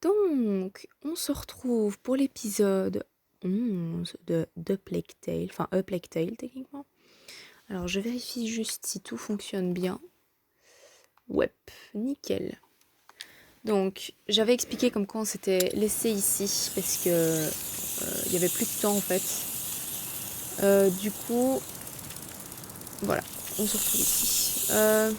Donc, on se retrouve pour l'épisode 11 de Plague Tale, enfin A Plague Tale techniquement. Alors, je vérifie juste si tout fonctionne bien. Ouais, nickel. Donc, j'avais expliqué comme quoi on s'était laissé ici parce que il y avait plus de temps en fait. Du coup, voilà, on se retrouve ici. Ça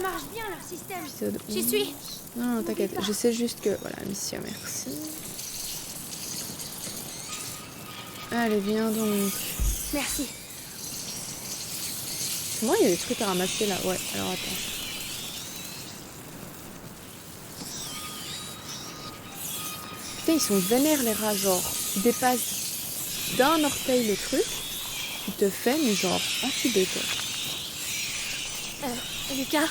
marche bien leur système. Épisode J'y 11. suis. Non, t'inquiète, je sais juste que... Voilà, mission, merci. Allez, viens donc. Merci. Moi, il y a des trucs à ramasser là. Ouais, alors attends. Putain, ils sont vénères les rats, genre. Ils dépassent d'un orteil le truc. Tu te fais, mais genre, intuber quoi. Lucas,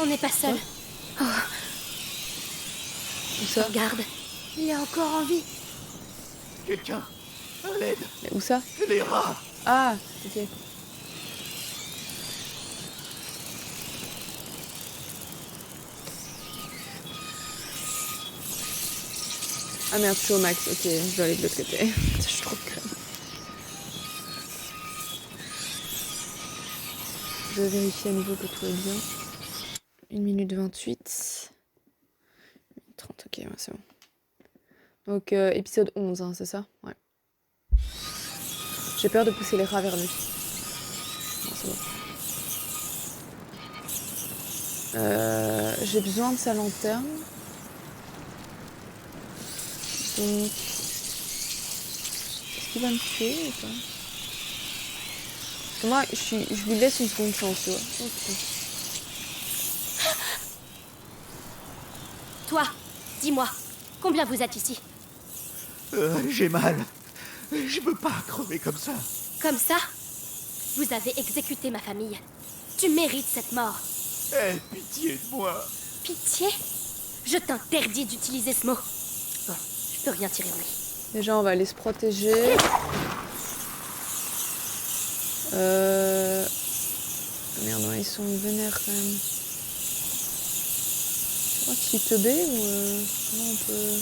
on n'est pas seul. Où ça? Regarde, il est encore en vie. Quelqu'un, à l'aide, Mais où ça? les rats. Ah, ok. Ah merde, je suis au max. Ok, je dois aller de l'autre côté. Je suis trop crème. Je vais vérifier à nouveau que tout est bien. 1 minute 28. 30, ok, ouais, c'est bon. Donc, épisode 11, hein, c'est ça? Ouais. J'ai peur de pousser les rats vers lui. Non, c'est bon. J'ai besoin de sa lanterne. Donc... Est-ce qu'il va me tuer ou pas? Parce que moi, je lui laisse une seconde chance, tu vois. Oh, putain. Toi, dis-moi, combien vous êtes ici? J'ai mal. Je veux pas crever comme ça. Comme ça? Vous avez exécuté ma famille. Tu mérites cette mort. Aie pitié de moi. Pitié? Je t'interdis d'utiliser ce mot. Bon, je peux rien tirer de lui. Déjà, on va aller se protéger. Merde, non, ils sont vénères quand même. Je crois que je suis teubée ou comment on peut...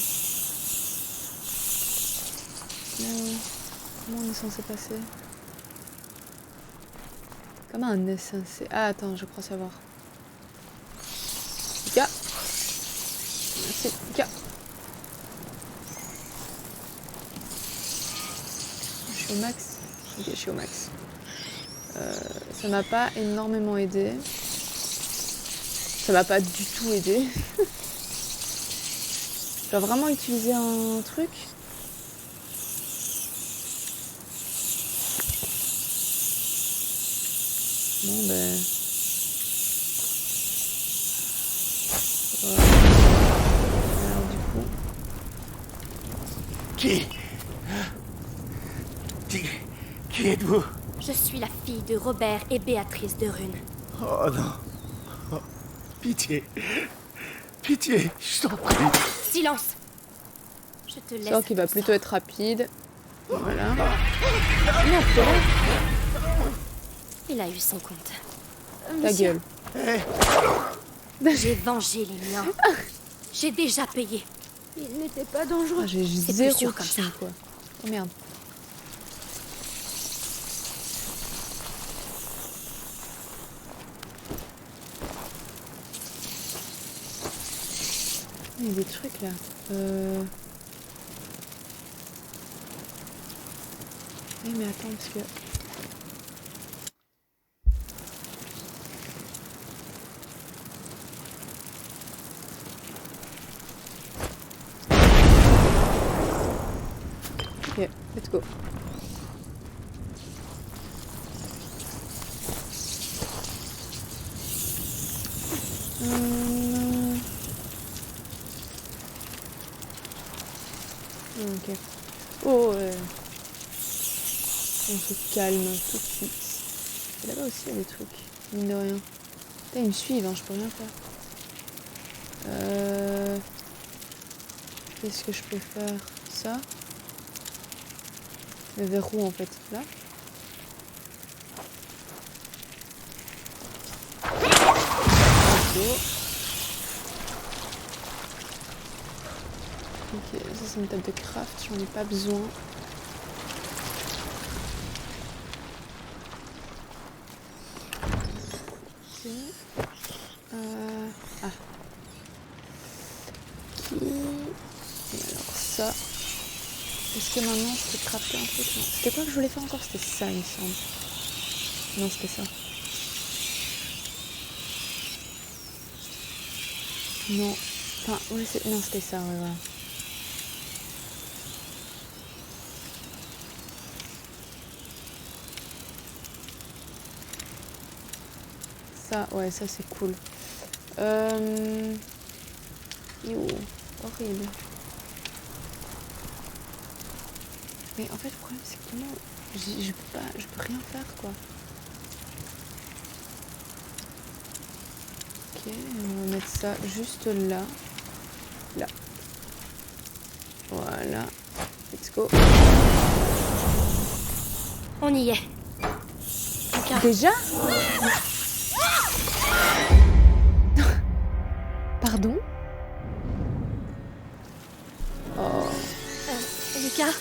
Comment on est censé passer? Comment on est censé... Ah, attends, je crois savoir. Ika. Merci, Ika. Je suis au max. Ok, je suis au max. Ça m'a pas énormément aidé. Ça m'a pas du tout aidé. Je dois vraiment utiliser un truc. Bon ben... Voilà. Alors du coup... Qui êtes-vous? Je suis la fille de Robert et Béatrice de Rune. Oh non. Oh, pitié. Pitié, je t'en prie. Silence! Je te laisse. Je sens qu'il va tout plutôt ça. être rapide. Voilà. Non, c'est vrai. Il a eu son compte. Ta Monsieur, gueule. j'ai vengé les miens. J'ai déjà payé. Il n'était pas dangereux. Ah, j'ai C'est zéro plus sûr comme chi, ça. quoi. Oh merde. Il y a des trucs là. Oui mais attends parce que... Ok, let's go. Ok. Oh ouais. On se calme tout de suite. Et là-bas aussi il y a des trucs, mine de rien. Putain, ils me suivent, hein, je peux rien faire. Qu'est-ce que je peux faire? Ça. Le verrou en fait, là. Ok. Ok, ça c'est une table de craft, j'en ai pas besoin. Ok. Ah. Qui... Et alors ça... Est-ce que maintenant je peux crafter un truc? Non. C'était quoi que je voulais faire encore? C'était ça, il me semble. Non, c'était ça. Non. Enfin, oui, non, c'était ça, ouais, voilà. Ça, ouais, ça c'est cool. Yo, horrible. Mais en fait, le problème c'est que comment... je peux rien faire, quoi. Ok, on va mettre ça juste là. Là. Voilà. Let's go. On y est. Lucas. Déjà? Pardon? Oh. Lucas,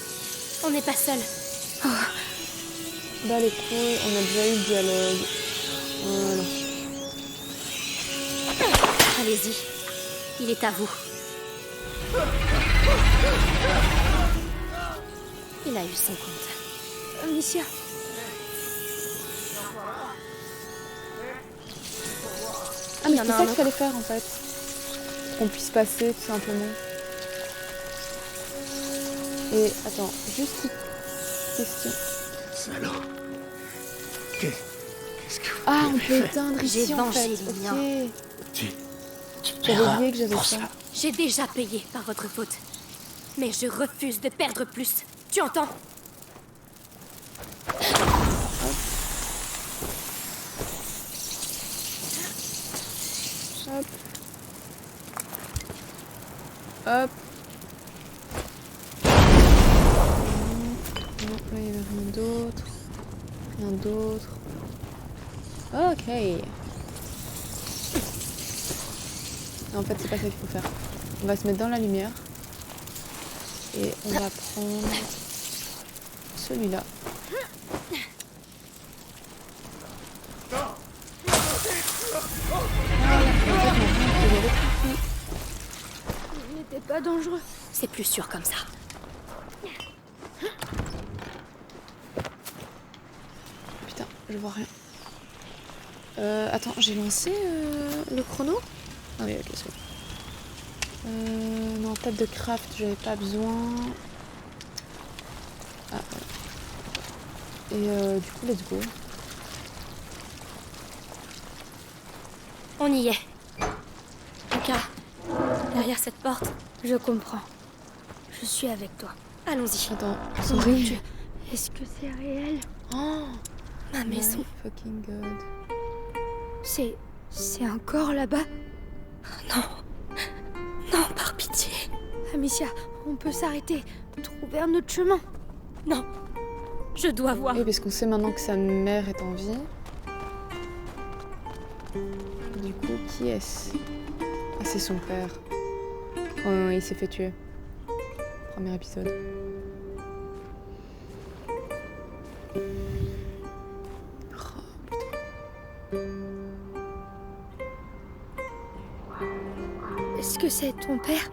on n'est pas seul. Bah les couilles, on a déjà eu le dialogue. Voilà. Allez-y. Il est à vous. Il a eu son compte. Amicia. Ah mais c'est ça qu'il fallait faire en fait. Qu'on puisse passer tout simplement. Et attends, juste une question. Salaud. Qu'est-ce que vous Ah, on avez peut fait? éteindre ici J'ai en vengé fait. les miens. Ok. Tu J'avais paieras oublié que j'avais pour ça. J'ai déjà payé par votre faute. Mais je refuse de perdre plus. Tu entends? Hop. Hop. Non, là il n'y avait rien d'autre. Rien d'autre. Ok. Non, en fait, c'est pas ça qu'il faut faire. On va se mettre dans la lumière. Et on va prendre celui-là. Il n'était pas dangereux. C'est plus sûr comme ça. Putain, je vois rien. Attends, j'ai lancé le chrono? Ah oui, ok, c'est bon. Non, table de craft, j'avais pas besoin. Ah, ouais. Et du coup, let's go. On y est. Lucas, derrière cette porte. Je comprends. Je suis avec toi. Allons-y. Attends, Oh sorry. mon Dieu. Est-ce que c'est réel? Oh, Ma maison. my fucking god. C'est encore là-bas? Non. Non, par pitié. Amicia, on peut s'arrêter. Trouver un autre chemin. Non. Je dois voir. Oui, parce qu'on sait maintenant que sa mère est en vie. Du coup, qui est-ce? Ah, c'est son père. Oh non, il s'est fait tuer. Premier épisode. Oh, putain. Est-ce que c'est ton père?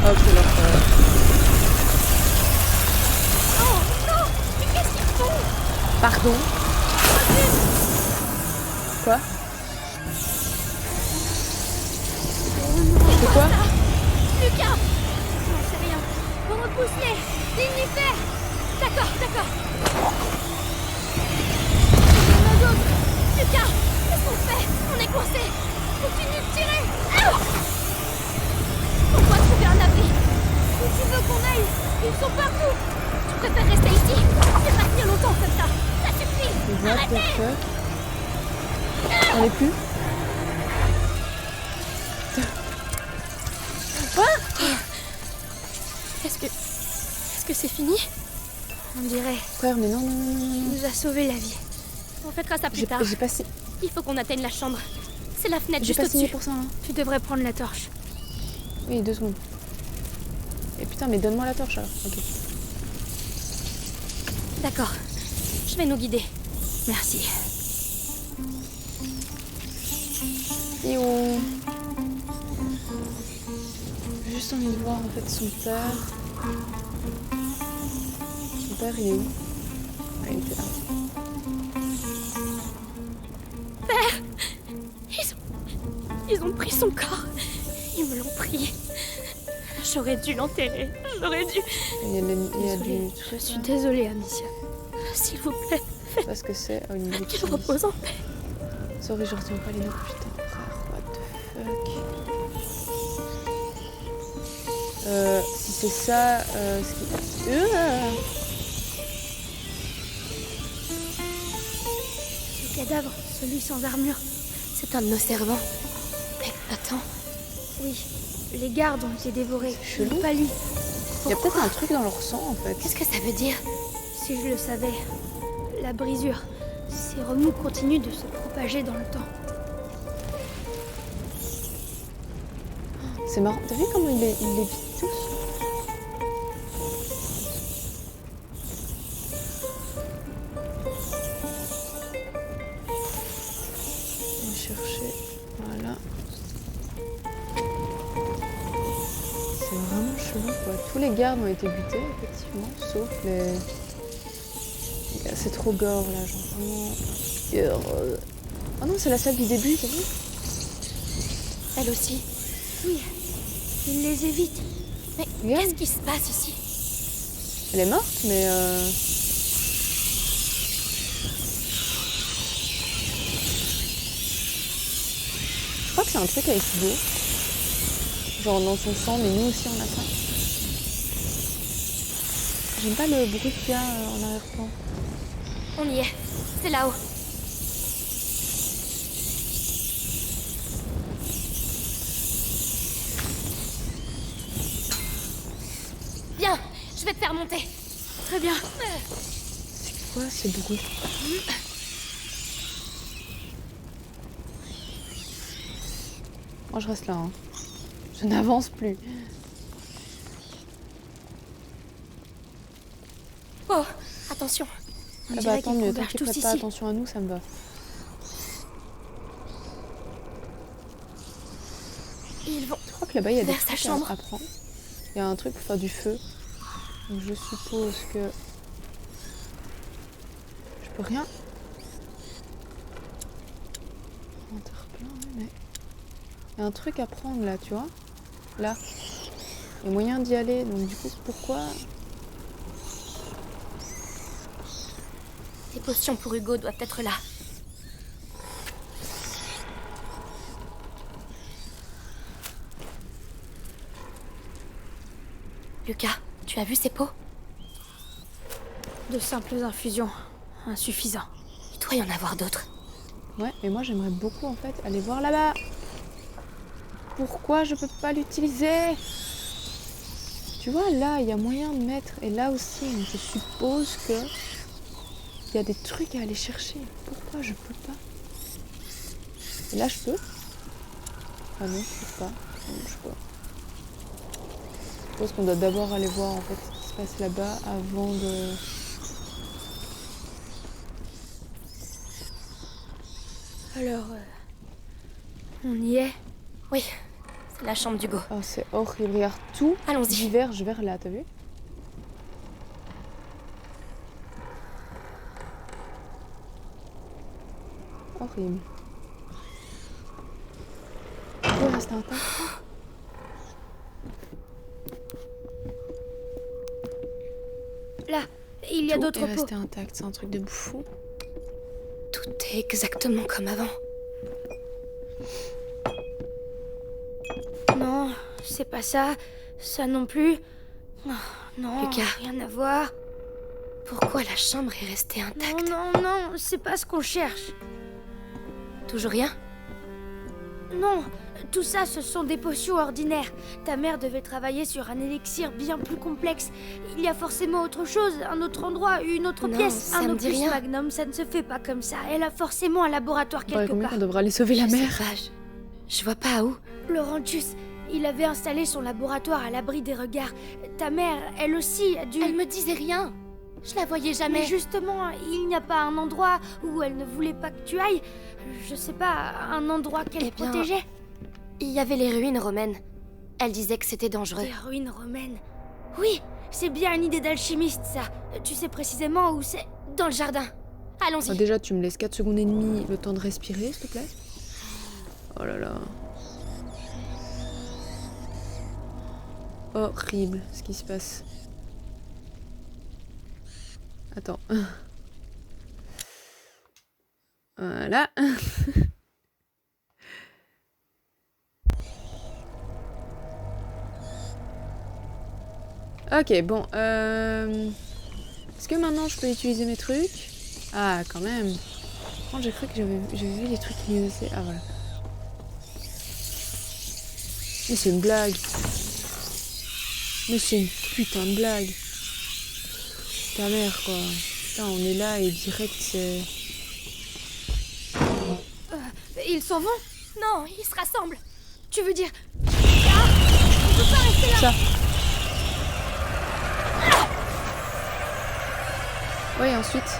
Oh, c'est leur père. Oh non! Mais qu'est-ce qu'ils font? Pardon? Quoi? C'est quoi? Lucas! Non, c'est rien. Repousse-les! Lignifère! D'accord, d'accord. Il y en a d'autres! Lucas! Qu'est-ce qu'on fait? On est coincés! Continue de tirer! Ah! On doit trouver un abri! Où tu veux qu'on aille? Ils sont partout! Je préfère rester ici! Je vais pas tenir longtemps comme ça! Ça suffit! What the Arrêtez! fuck? On est plus? Est-ce que c'est fini? On dirait. Frère, mais non, non, non, non, Il non. nous a sauvé la vie. On fêtera ça plus tard. J'ai pas, si... Il faut qu'on atteigne la chambre. C'est la fenêtre j'ai juste pas signé au-dessus. pour ça, hein. Tu devrais prendre la torche. Oui, 2 secondes. Et putain, mais donne-moi la torche alors. Ok. D'accord. Je vais nous guider. Merci. Et oh. J'ai juste envie de voir en fait son père. Son père, il est où? Ah, il était là. Ils ont pris son corps. Ils me l'ont pris. J'aurais dû l'enterrer. J'aurais dû... Il y a, il y a Désolée. du Je truc suis là. désolée, Amicia. S'il vous plaît, Je sais pas ce que c'est. Oh, une qu'il boutique. repose en paix. Sorry, je retiens pas les noms. Putain, frère, what the fuck. Si c'est ça, ce qui... Le cadavre, celui sans armure, c'est un de nos servants. Mais attends. Oui, les gardes ont été dévorés. Chelou. Pas lui. Il y a peut-être un truc dans leur sang en fait. Qu'est-ce que ça veut dire? Si je le savais. La brisure. Ces remous continuent de se propager dans le temps. C'est marrant. T'as vu comment il les vide tous? Je vais chercher. Voilà. C'est vraiment chelou quoi. Tous les gardes ont été butés effectivement, sauf les... C'est trop gore là, genre vraiment... Oh non, c'est la salle du début, t'as vu? Elle aussi. Oui. Il les évite. Mais Regarde. qu'est-ce qui se passe ici? Elle est morte, mais je crois que c'est un truc avec Hugo. Genre dans son sang, mais nous aussi on a ça. J'aime pas le bruit qu'il y a en arrière-plan. On y est. C'est là-haut. Viens, je vais te faire monter. Très bien. C'est quoi ce bruit? Moi je reste là, hein. Je n'avance plus. Oh, attention. On Ah bah dirait attends, qu'ils mais tant convergent qu'ils tous prêtent ici. pas attention à nous, ça me va. Ils vont... Je crois que là-bas il y a des Vers sa trucs chambre. à prendre. Il y a un truc pour faire du feu. Donc je suppose que... Je peux rien... En terre-plein, mais... Il y a un truc à prendre là, tu vois. Là. Il y a moyen d'y aller, donc du coup, pourquoi... Tes potions pour Hugo doivent être là. Lucas, tu as vu ces pots? De simples infusions. Insuffisant. Il doit y en avoir d'autres. Ouais, mais moi j'aimerais beaucoup en fait aller voir là-bas. Pourquoi je peux pas l'utiliser? Tu vois, là, il y a moyen de mettre... Et là aussi, je suppose que... Il y a des trucs à aller chercher. Pourquoi je peux pas? Et là, je peux? Ah non, je peux pas. Non, je peux pas. Je pense qu'on doit d'abord aller voir en fait ce qui se passe là-bas avant de... Alors, on y est? Oui, c'est la chambre d'Hugo. Oh, c'est horrible. Regarde, tout Allons-y. diverge vers là, t'as vu? Horrible. Oh, là, c'était intact. Là, il y a Tout d'autres est pots. resté intact, c'est un truc de fou. Tout est exactement comme avant. Non, c'est pas ça. Ça non plus. Oh, non, Lucas. rien à voir. Pourquoi la chambre est restée intacte? Non, non, non, c'est pas ce qu'on cherche. Toujours rien? Non, Tout ça, ce sont des potions ordinaires. Ta mère devait travailler sur un élixir bien plus complexe. Il y a forcément autre chose, un autre endroit, une autre Non, pièce. ça Un me dit opus rien. magnum, ça ne se fait pas comme ça. Elle a forcément un laboratoire Faudrait quelque combien part. qu'on devra aller sauver la Je sais mère? pas, je vois pas où. Laurentius, il avait installé son laboratoire à l'abri des regards. Ta mère, elle aussi, a dû... Elle me disait rien. Je la voyais Mais jamais. justement, il n'y a pas un endroit où elle ne voulait pas que tu ailles. Je sais pas, un endroit qu'elle Eh bien, protégeait. Il y avait les ruines romaines. Elle disait que c'était dangereux. Des ruines romaines. Oui, c'est bien une idée d'alchimiste, ça. Tu sais précisément où c'est? Dans le jardin. Allons-y. Déjà, tu me laisses 4 secondes et demie le temps de respirer, s'il te plaît. Oh là là. Horrible ce qui se passe. Attends. Voilà. Ok, bon. Est-ce que maintenant je peux utiliser mes trucs? Ah, quand même. Par contre, j'ai cru que j'avais vu les trucs qui aussi. Ah, voilà. Mais c'est une blague. Mais c'est une putain de blague. Ta mère, quoi. Putain, on est là et direct, c'est... Ils s'en vont? Non, ils se rassemblent. Tu veux dire... Ah, on peut pas rester là. Ça. Oui, ensuite...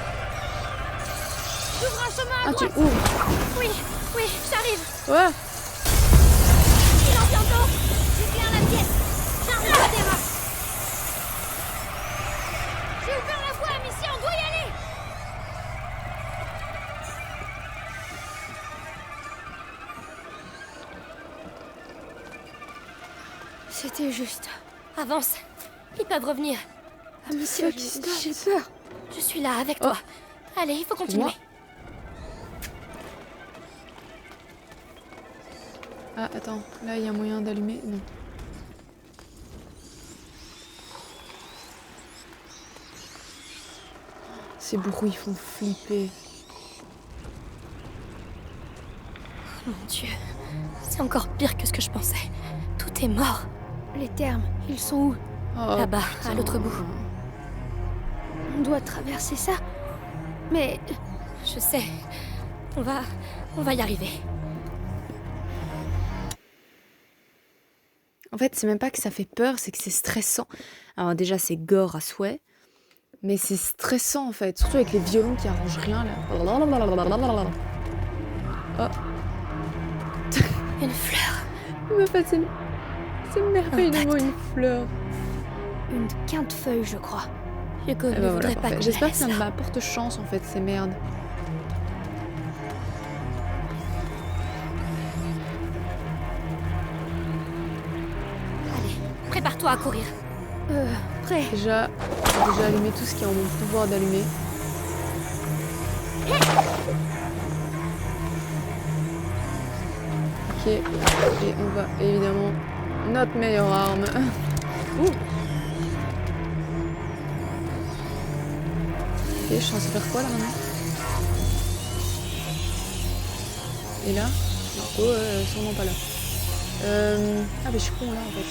J'ouvre un chemin à Ah, tu droite. ouvres. Oui, oui, j'arrive. Ouais. Il en bientôt. J'éclaire la pièce. J'arrive à terrain. J'ai ouvert la voie, Amicia, on doit y aller. C'était juste. Avance. Ils peuvent revenir. Amicia, j'ai peur. Je suis là avec toi. Allez, il faut continuer. Moi Ah, attends. Là, il y a moyen d'allumer. Non. Ces bruits font flipper. Mon Dieu. C'est encore pire que ce que je pensais. Tout est mort. Les termes, ils sont où? Oh, Là-bas, à putain. l'autre bout. On doit traverser ça. Mais Je sais. On va y arriver. En fait, c'est même pas que ça fait peur, c'est que c'est stressant. Alors déjà, c'est gore à souhait. Mais c'est stressant, en fait. Surtout avec les violons qui arrangent rien, là. Oh. Une fleur. Mais en fait, c'est merveilleusement une fleur. une quinte-feuille, je crois. Hugo Eh ne ben voilà, voudrait pas parfait. qu'on J'espère que laisse ça là. m'apporte chance, en fait, ces merdes. Allez, prépare-toi à courir. Prêt. Déjà allumé tout ce qui est en mon pouvoir d'allumer. Ok, et on va évidemment notre meilleure arme. Ouh. Ok, je suis censée faire quoi là maintenant? Et là? Non, oh, sûrement pas là. Ah mais je suis con là en fait.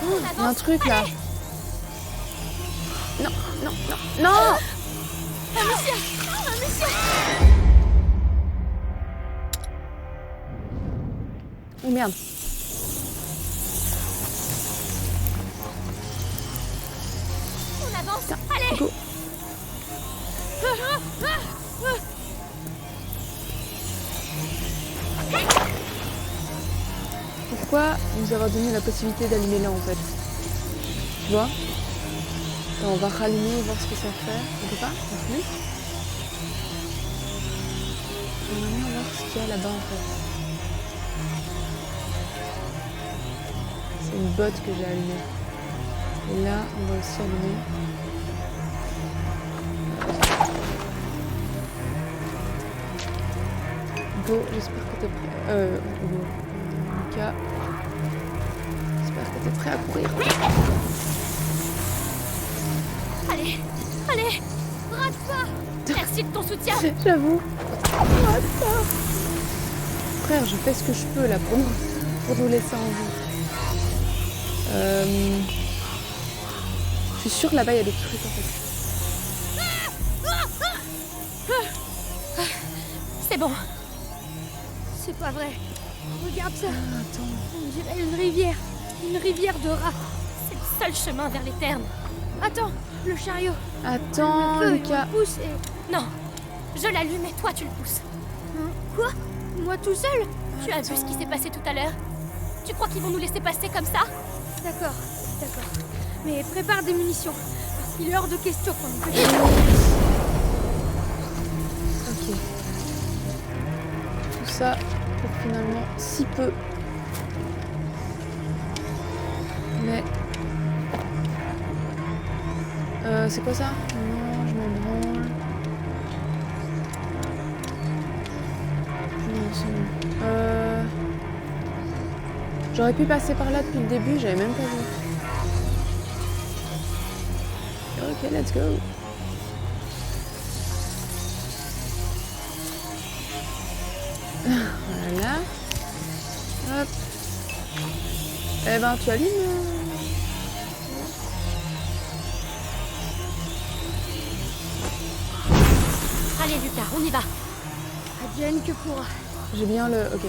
Il y a un truc là. Non, non, non, non! Oh merde. On avance. Allez! Go. Pourquoi nous avoir donné la possibilité d'allumer là en fait? Tu vois? Attends, on va rallumer et voir ce que ça fait. On peut pas? Non plus? On va bien voir ce qu'il y a là-bas en fait. C'est une botte que j'ai allumée. Et là, on va aussi allumer. Go, j'espère que t'es prêt. Go. Lucas. J'espère que t'es prêt à courir. Allez, allez. Rate-toi. Merci de ton soutien. J'avoue. Frère, je fais ce que je peux là pour nous laisser en vie. Je suis sûre que là-bas il y a des trucs en fait. C'est bon. C'est pas vrai. Regarde ça. Attends. On dirait une rivière. Une rivière de rats. C'est le seul chemin vers les termes. Attends, le chariot. Attends, Le feu, Lucas. il pousse et... Non, je l'allume et toi tu le pousses. Hein, quoi? Moi tout seul? Tu as vu ce qui s'est passé tout à l'heure? Tu crois qu'ils vont nous laisser passer comme ça? D'accord. Mais prépare des munitions. Parce qu'il est hors de question qu'on ne peut Ok. Tout ça pour finalement si peu. Mais... c'est quoi ça? Non, je m'en branle. Non, c'est bon. J'aurais pu passer par là depuis le début, j'avais même pas vu. Ok, let's go. Voilà. Hop. Eh ben, tu allumes. Allez Lucas, on y va. Advienne que pourra. J'ai bien le. Ok.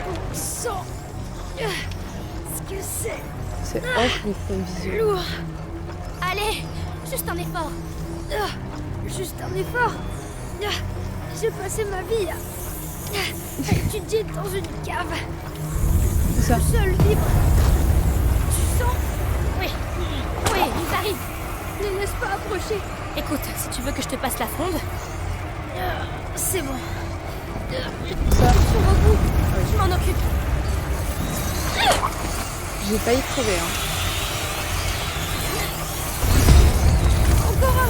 On sent... ce que c'est C'est horrible comme vision. lourd. Allez, juste un effort. Juste un effort. J'ai passé ma vie à étudier dans une cave. C'est ça. Seul libre. Tu sens? Oui, ils arrivent. Ne laisse pas approcher. Écoute, si tu veux que je te passe la fronde, C'est bon. Ça. Sur au bout. je m'en occupe. J'ai failli crever. Hein. Encore un.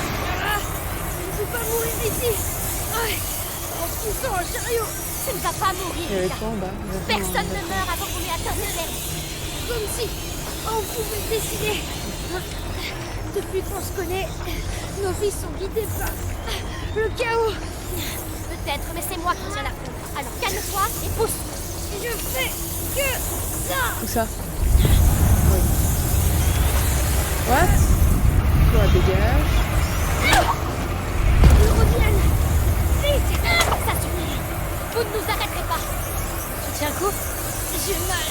Je ne peux pas mourir ici. En poussant un chariot. Tu ne vas pas mourir, Il y avait Lucas. quoi en bas? Personne ne meurt avant qu'on ait atteint les termes. Comme si on pouvait décider. Depuis qu'on se connaît, nos vies sont guidées par le chaos. Peut-être, mais c'est moi qui tiens la fronde. Alors calme-toi et pousse. Et je fais que ça. Tout ça. Oui. What? Toi, dégage. Ils reviennent. Vite. Ça suffit. Vous ne nous arrêterez pas. Tu tiens le coup? J'ai mal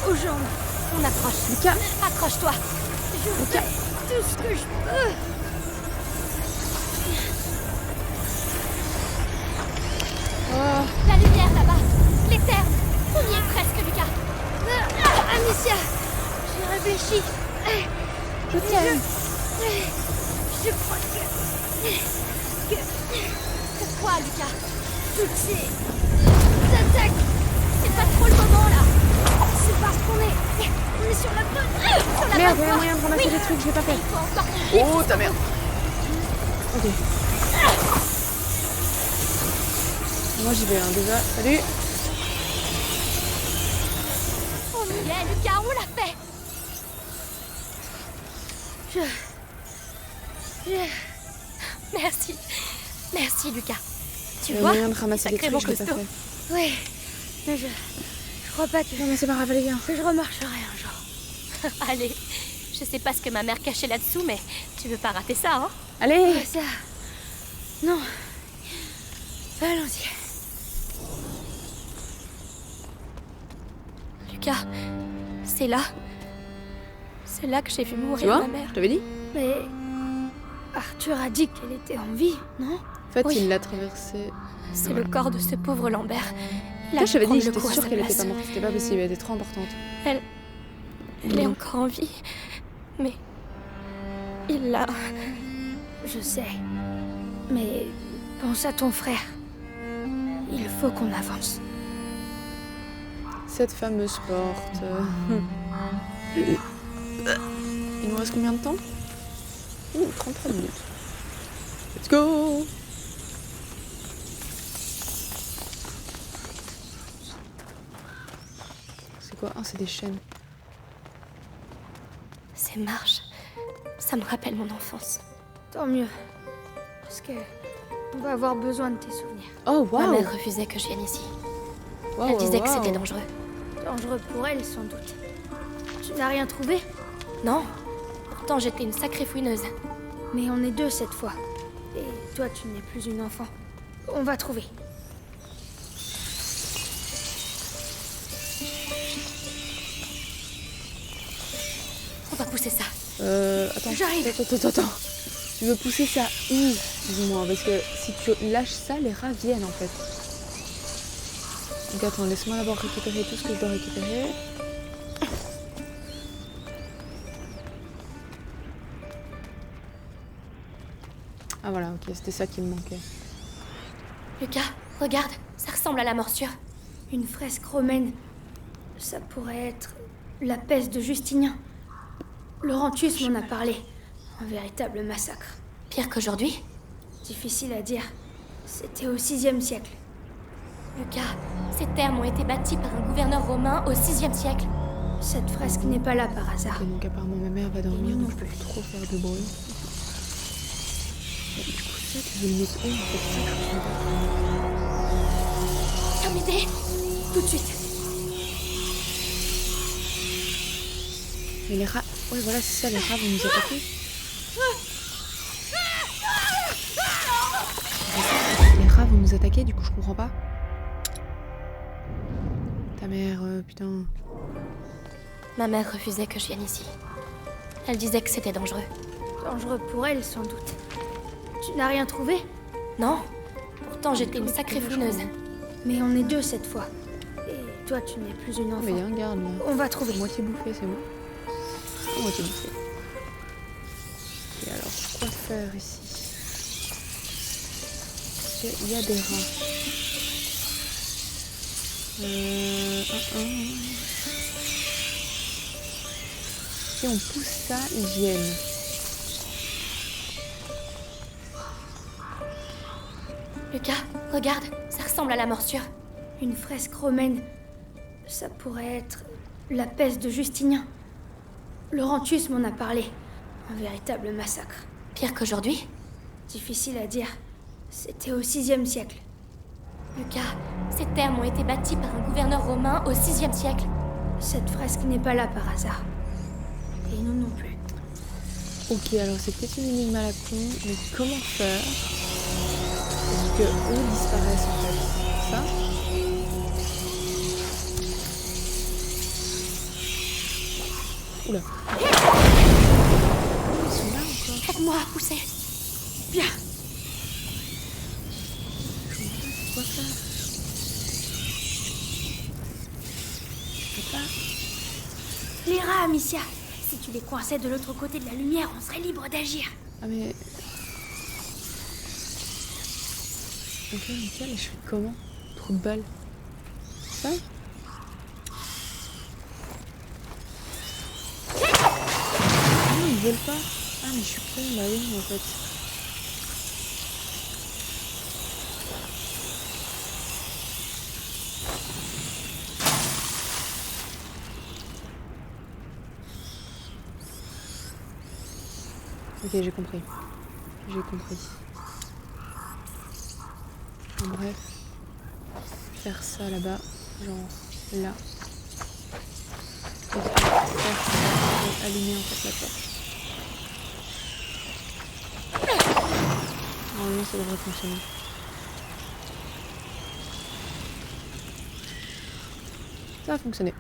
aux jambes. On approche. Lucas. Accroche-toi. Je fais tout ce que je peux. Oh. La lumière là-bas. Les termes. On y est presque, Lucas. Amicia, j'ai réfléchi. Je t'aime. Je crois que Pourquoi, Lucas? toutes ces attaques, C'est pas trop le moment là. c'est parce qu'on est sur la bonne. Sur la Merde, bonne il y a voie. moyen de ramasser des trucs, je l'ai pas Il fait. faut encore qu'on Oh ta merde. Ok. Moi j'y vais hein, déjà. Salut. On y est, Lucas, on l'a fait. Merci. Merci, Lucas. Tu Il y a vois, moyen de ramasser des sacrément trucs, je l'ai pas costaud. fait. Oui, mais je crois pas que Non mais c'est pas grave, allez viens. je remarcherai un jour. Allez, je sais pas ce que ma mère cachait là-dessous, mais tu veux pas rater ça, hein? Allez. Ça, non. Allons-y. Lucas, c'est là. C'est là que j'ai vu Tu mourir vois, ma mère. je t'avais dit. Mais Arthur a dit qu'elle était en vie, non? En fait, Oui. il l'a traversé. C'est le corps de ce pauvre Lambert. Il a Toi, je t'avais dû dit, prendre le j'étais coup à sûre sa qu'elle était place. pas morte. C'était pas possible, elle était trop importante. Elle est encore en vie. Mais il l'a... Je sais. Mais pense à ton frère. Il faut qu'on avance. cette fameuse porte. Il nous reste combien de temps? 33 minutes. Let's go! C'est quoi? Ah, c'est des chaînes. Ces marches, ça me rappelle mon enfance. Tant mieux. Parce que on va avoir besoin de tes souvenirs. Oh, Ma waouh! mère refusait que je vienne ici. Waouh, Elle disait que waouh. c'était dangereux. Dangereux pour elle, sans doute. Tu n'as rien trouvé? Non, pourtant j'étais une sacrée fouineuse. Mais on est deux cette fois. Et toi, tu n'es plus une enfant. On va trouver. On va pousser ça. Attends. J'arrive. Attends. Tu veux pousser ça où, plus ou moins? Parce que si tu lâches ça, les rats viennent en fait. Donc attends, laisse-moi d'abord récupérer tout ce que je dois récupérer. Ah voilà, ok, c'était ça qui me manquait. Lucas, regarde, ça ressemble à la morsure. Une fresque romaine. Ça pourrait être la peste de Justinien. Laurentius m'en a parlé. Un véritable massacre. Pire qu'aujourd'hui? Difficile à dire. C'était au VIe siècle. Lucas, ces termes ont été bâtis par un gouverneur romain au VIe siècle. Cette fresque n'est pas là par hasard. Ok, donc apparemment ma mère va dormir, donc je peux plus trop faire de bruit. Et du coup, ça, tu veux le mettre où en fait? C'est ça que je comprends Viens m'aider, tout de suite. pas. Mais les rats... Ouais, voilà, c'est ça, les rats vont nous attaquer. Les rats vont nous attaquer, du coup, je comprends pas. Ta mère, putain... Ma mère refusait que je vienne ici. Elle disait que c'était dangereux. Dangereux pour elle, sans doute. Tu n'as rien trouvé? Non, pourtant j'étais une sacrée fouineuse. Mais on est deux cette fois. Et toi, tu n'es plus une Oh, mais il y a enfant. un garde, là. On va trouver. Moitié bouffé, c'est bon. Moitié bouffé. Et alors, quoi faire ici? Parce qu'il y a des rats. Si on pousse ça, ils viennent. Lucas, regarde, ça ressemble à la morsure. Une fresque romaine. Ça pourrait être la peste de Justinien. Laurentius m'en a parlé. Un véritable massacre. Pire qu'aujourd'hui? Difficile à dire. C'était au VIe siècle. Lucas, ces termes ont été bâtis par un gouverneur romain au VIe siècle. Cette fresque n'est pas là par hasard. Et nous non plus. Ok, alors c'est peut-être une énigme à la con, mais comment faire pour que eux disparaissent en fait? Ça? Oula. Ils sont là encore. Aide-moi à pousser. Bien. Quoi faire? Je peux pas. Les rats, Amicia. Si tu les coinçais de l'autre côté de la lumière, on serait libre d'agir. Ah mais... Ok, nickel, je fais comment? Trop de balles. Ça? Non, ils veulent pas. Ah mais je suis con, bah oui, en fait. Ok, j'ai compris. J'ai compris. En bref, faire ça là-bas, genre là. Et faire ça et allumer en fait la torche. Normalement, ça devrait fonctionner. Ça a fonctionné.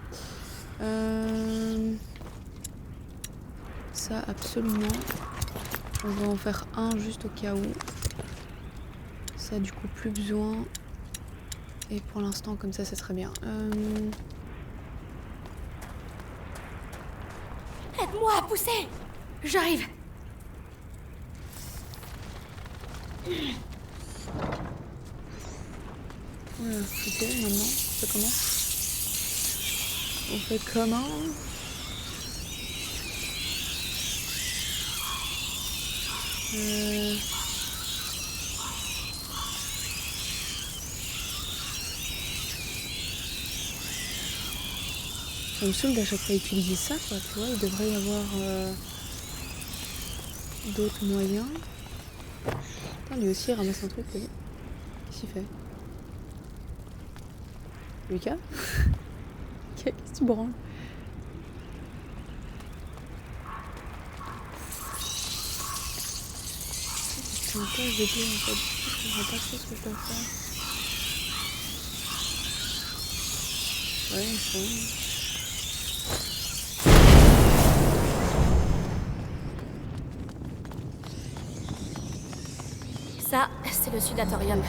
Ça, absolument. On va en faire un juste au cas où. Ça, du coup, plus besoin. Et pour l'instant, comme ça serait bien. Aide-moi à pousser. J'arrive. Voilà, ok, maintenant, ça commence. On fait comment? Ça me saoule d'à chaque fois utiliser ça, quoi, tu vois, il devrait y avoir d'autres moyens. Putain, lui aussi il ramasse un truc, t'as vu? Qu'est-ce qu'il fait? Lucas? Qu'est-ce que tu branles? C'est un peu de blé en fait, je comprends pas trop ce que je dois faire. Ouais, c'est bon. Ça, c'est le sudatorium.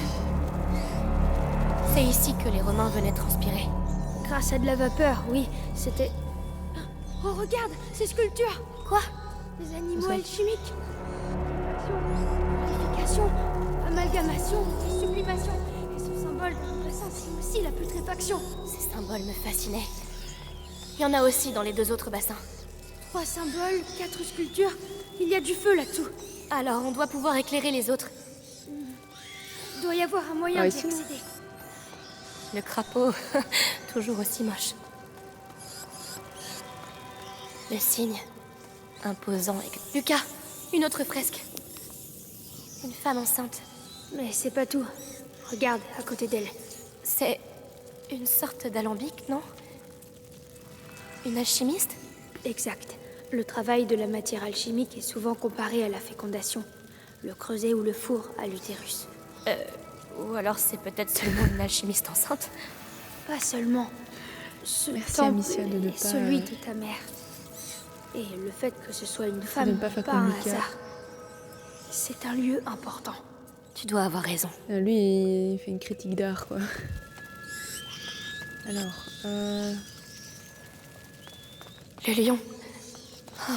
C'est ici que les Romains venaient transpirer. Grâce à de la vapeur, oui, c'était... Oh, regarde, ces sculptures! Quoi? Des animaux ça alchimiques. Purification, amalgamation, sublimation. Et son symbole de remplaçant, c'est aussi la putréfaction. Ces symboles me fascinaient. Il y en a aussi dans les 2 autres bassins. 3 symboles, 4 sculptures. Il y a du feu là-dessous. Alors, on doit pouvoir éclairer les autres. Il doit y avoir un moyen Ah, d'y ici, non. accéder. Le crapaud, toujours aussi moche. Le signe, imposant et... Lucas, une autre fresque. Une femme enceinte. Mais c'est pas tout. Regarde, à côté d'elle. C'est une sorte d'alambic, non? Une alchimiste? Exact. Le travail de la matière alchimique est souvent comparé à la fécondation. Le creuset ou le four à l'utérus. Ou alors c'est peut-être seulement une alchimiste enceinte. Pas seulement. Ce Merci, temple Amicia, de ne est pas, celui de ta mère. Et le fait que ce soit une femme ne pas n'est faire pas comme un Mika. hasard. C'est un lieu important. Tu dois avoir raison. Lui, il fait une critique d'art, quoi. Alors, Le lion. Oh,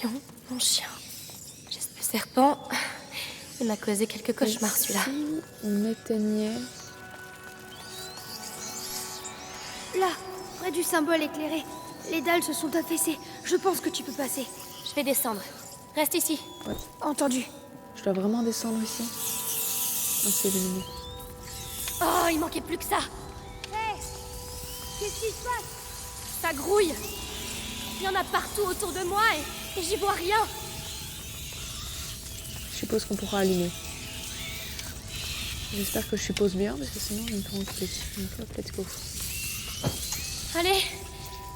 lion, mon chien. Le serpent. Il m'a causé quelques cauchemars, celui-là. si on éteignait... Là, près du symbole éclairé, les dalles se sont affaissées. Je pense que tu peux passer. Je vais descendre. Reste ici. Entendu. Je dois vraiment descendre ici? Ah, c'est éliminé. Oh, il manquait plus que ça. Hé! Qu'est-ce qui se passe? Ça grouille. Il y en a partout autour de moi et j'y vois rien. Je suppose qu'on pourra allumer. J'espère que je suppose bien, parce que sinon je me trompe plus. Donc hop, let's go. Allez,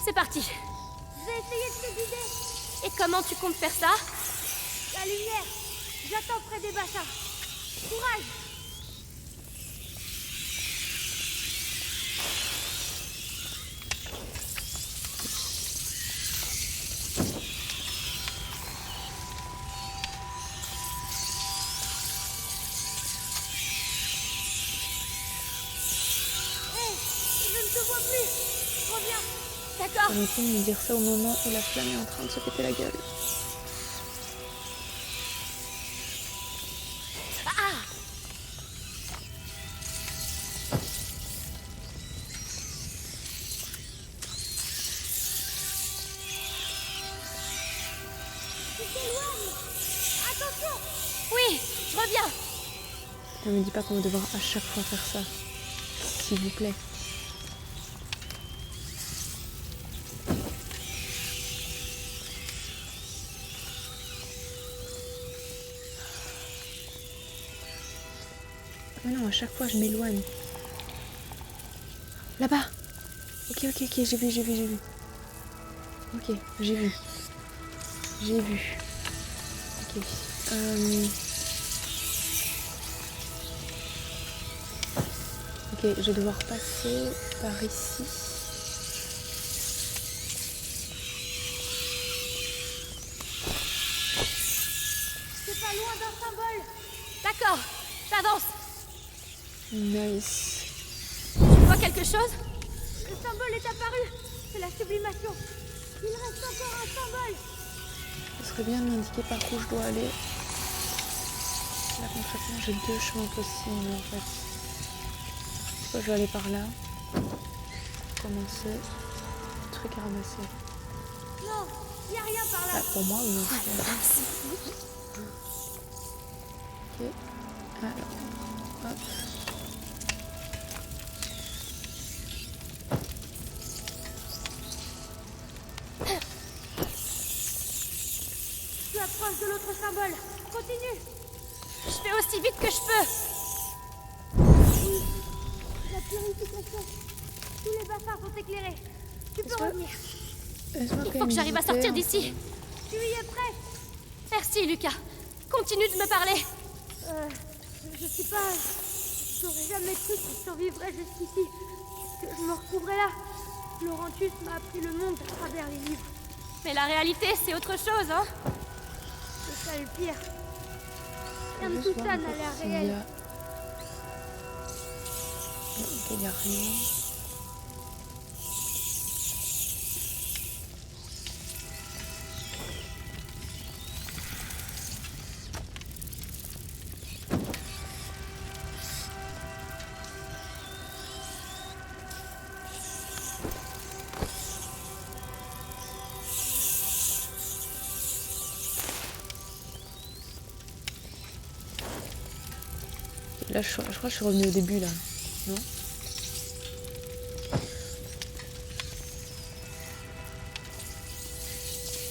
c'est parti. Je vais essayer de te guider. Et comment tu comptes faire ça? La lumière. J'attends près des bassins. Courage! Je ne te vois plus. Reviens. D'accord. On est en train de me dire ça au moment où la flamme est en train de se péter la gueule. Tu t'éloignes. Attention. Oui, je reviens. Ne me dis pas qu'on va devoir à chaque fois faire ça. S'il vous plaît. Mais non, à chaque fois je m'éloigne. Là-bas. Ok, j'ai vu. Ok, j'ai vu. Ok. Ok, je vais devoir passer par ici. C'est pas loin d'un symbole. D'accord, j'avance. Nice. Tu vois quelque chose? Le symbole est apparu. C'est la sublimation. Il reste encore un symbole. Ce serait bien de m'indiquer par où je dois aller. Là concrètement j'ai 2 chemins possibles en fait. Soit je vais aller par là. Commencer. trucs à ramasser. Non, y a rien par là. Ah, pour moi, oui. Ah, mince. Ok. Alors, hop. Tu approches de l'autre symbole. Continue. Je fais aussi vite que je peux. La purification. Tous les bassins sont éclairés. Tu peux revenir. Il faut que j'arrive à sortir d'ici. Tu y es prêt? Merci, Lucas. Continue de me parler. Je sais pas. J'aurais jamais cru que je survivrais jusqu'ici. Que je me retrouverais là. Laurentius m'a appris le monde à travers les livres. Mais la réalité, c'est autre chose, hein. C'est ça le pire. Rien de tout ça n'a l'air réel. Ok, il n'y a rien. Là, je crois que je suis revenue au début, là. Non?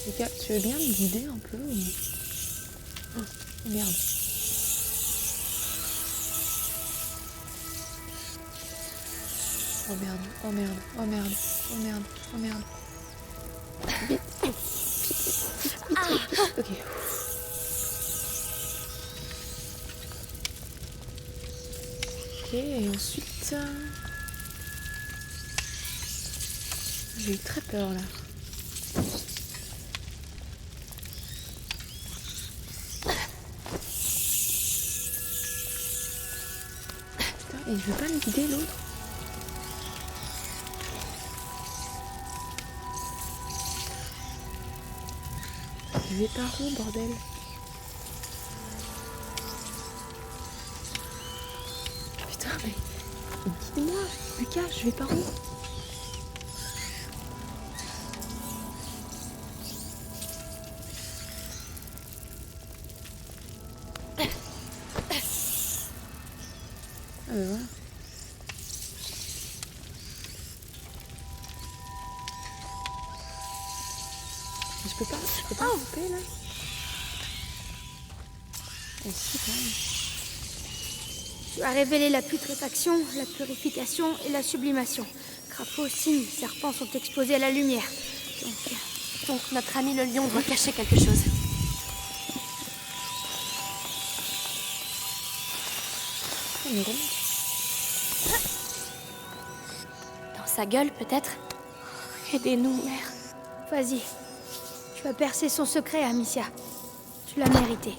Lucas, tu veux bien me guider un peu ou... Oh, merde. Oh merde, oh merde, oh merde, oh merde, oh merde. Vite, vite, vite, vite, vite. Ok. Ok, et ensuite... J'ai eu très peur là. Putain, et il veut pas me guider l'autre? Je vais par où, bordel? Putain, mais guide-moi, Lucas, je vais par où? Ah ben voilà. Je peux pas couper là. Et si, quand même. Tu as révélé la putréfaction, la purification et la sublimation. Crapauds, cygnes, serpents sont exposés à la lumière. Donc notre ami le lion doit cacher quelque chose. Oh, mais remonte. Dans sa gueule, peut-être. Aidez-nous, mère. Vas-y. Tu as percé son secret, Amicia. Tu l'as mérité.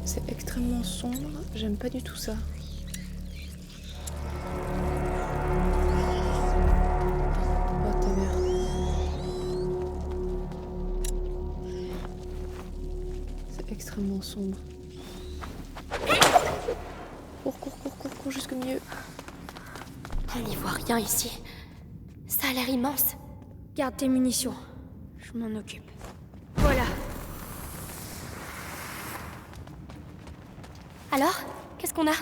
C'est extrêmement sombre, j'aime pas du tout ça. Oh ta mère. C'est extrêmement sombre. Cours jusqu'au milieu. On n'y voit rien ici. Ça a l'air immense. Garde tes munitions. Je m'en occupe. Voilà. Alors, qu'est-ce qu'on a?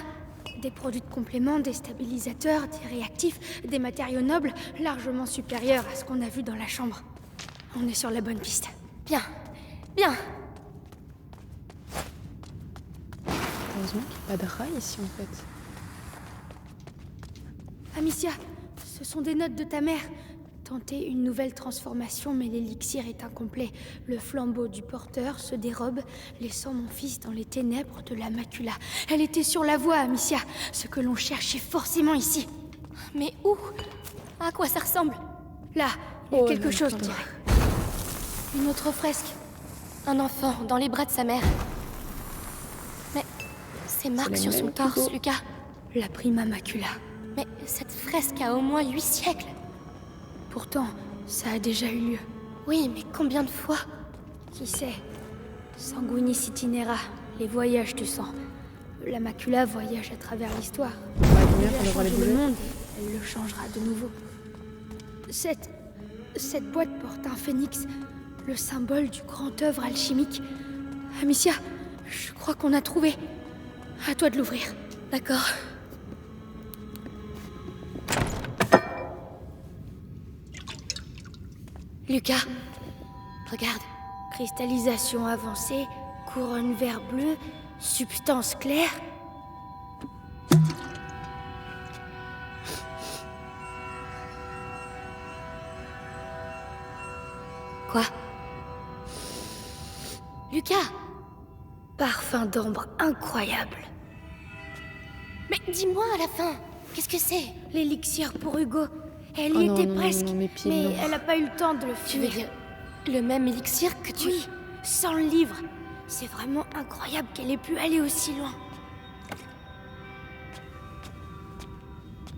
Des produits de complément, des stabilisateurs, des réactifs, des matériaux nobles, largement supérieurs à ce qu'on a vu dans la chambre. On est sur la bonne piste. Bien, bien. Heureusement qu'il n'y a pas de rail ici en fait. Amicia, ce sont des notes de ta mère. Tenter une nouvelle transformation, mais l'élixir est incomplet. Le flambeau du porteur se dérobe, laissant mon fils dans les ténèbres de la macula. Elle était sur la voie, Amicia. Ce que l'on cherchait forcément ici. Mais où? À quoi ça ressemble? Là, il y a Oh, quelque non, chose, pardon. je dirais. Une autre fresque. Un enfant dans les bras de sa mère. Mais ces marques les sur son mêmes torse, Hugo. Lucas. La prima macula. Mais cette fresque a au moins 8 siècles. Pourtant, ça a déjà eu lieu. Oui, mais combien de fois? Qui sait? Sanguinis itinera, les voyages du sang. La macula voyage à travers l'histoire. Ouais, combien Elle qu'on a devrait les changé le bouger? monde et elle le changera de nouveau. Cette boîte porte un phénix, le symbole du grand œuvre alchimique. Amicia, je crois qu'on a trouvé. À toi de l'ouvrir. D'accord. Lucas, regarde. Cristallisation avancée, couronne vert bleu, substance claire. Quoi? Lucas! Parfum d'ambre incroyable. Mais dis-moi à la fin, qu'est-ce que c'est? L'élixir pour Hugo. Elle Oh y non, était non, non, presque, non, mes pieds, mais non. elle n'a pas eu le temps de le Tu veux finir. dire le même élixir que tu... Oui, sans le livre. C'est vraiment incroyable qu'elle ait pu aller aussi loin.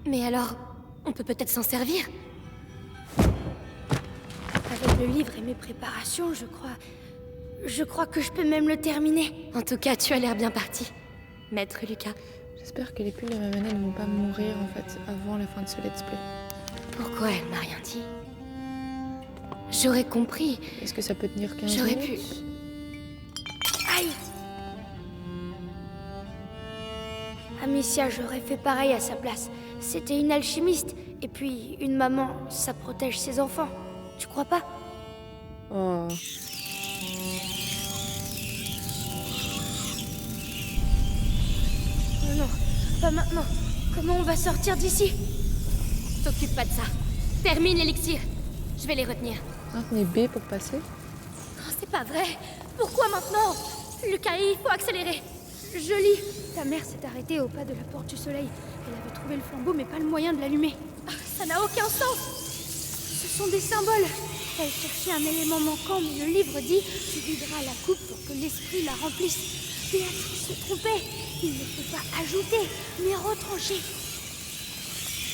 Mais alors, on peut peut-être s'en servir? Avec le livre et mes préparations, je crois que je peux même le terminer. En tout cas, tu as l'air bien parti, maître Lucas. J'espère que les pulls de ma manette ne vont pas mourir en fait avant la fin de ce let's play. Pourquoi elle m'a rien dit? J'aurais compris. Est-ce que ça peut tenir 15 J'aurais minutes? Aïe! Amicia, j'aurais fait pareil à sa place. C'était une alchimiste. Et puis, une maman, ça protège ses enfants. Tu crois pas? Oh. Oh non, pas maintenant. Comment on va sortir d'ici? T'occupe pas de ça. Termine l'élixir. Je vais les retenir. Maintenez B pour passer. Oh, c'est pas vrai. Pourquoi maintenant? Lucas, il faut accélérer. Je lis. Ta mère s'est arrêtée au pas de la porte du soleil. Elle avait trouvé le flambeau, mais pas le moyen de l'allumer. Ah, ça n'a aucun sens. Ce sont des symboles. Elle cherchait un élément manquant, mais le livre dit tu videras la coupe pour que l'esprit la remplisse. Béatrice se trompait. Il ne faut pas ajouter, mais retrancher.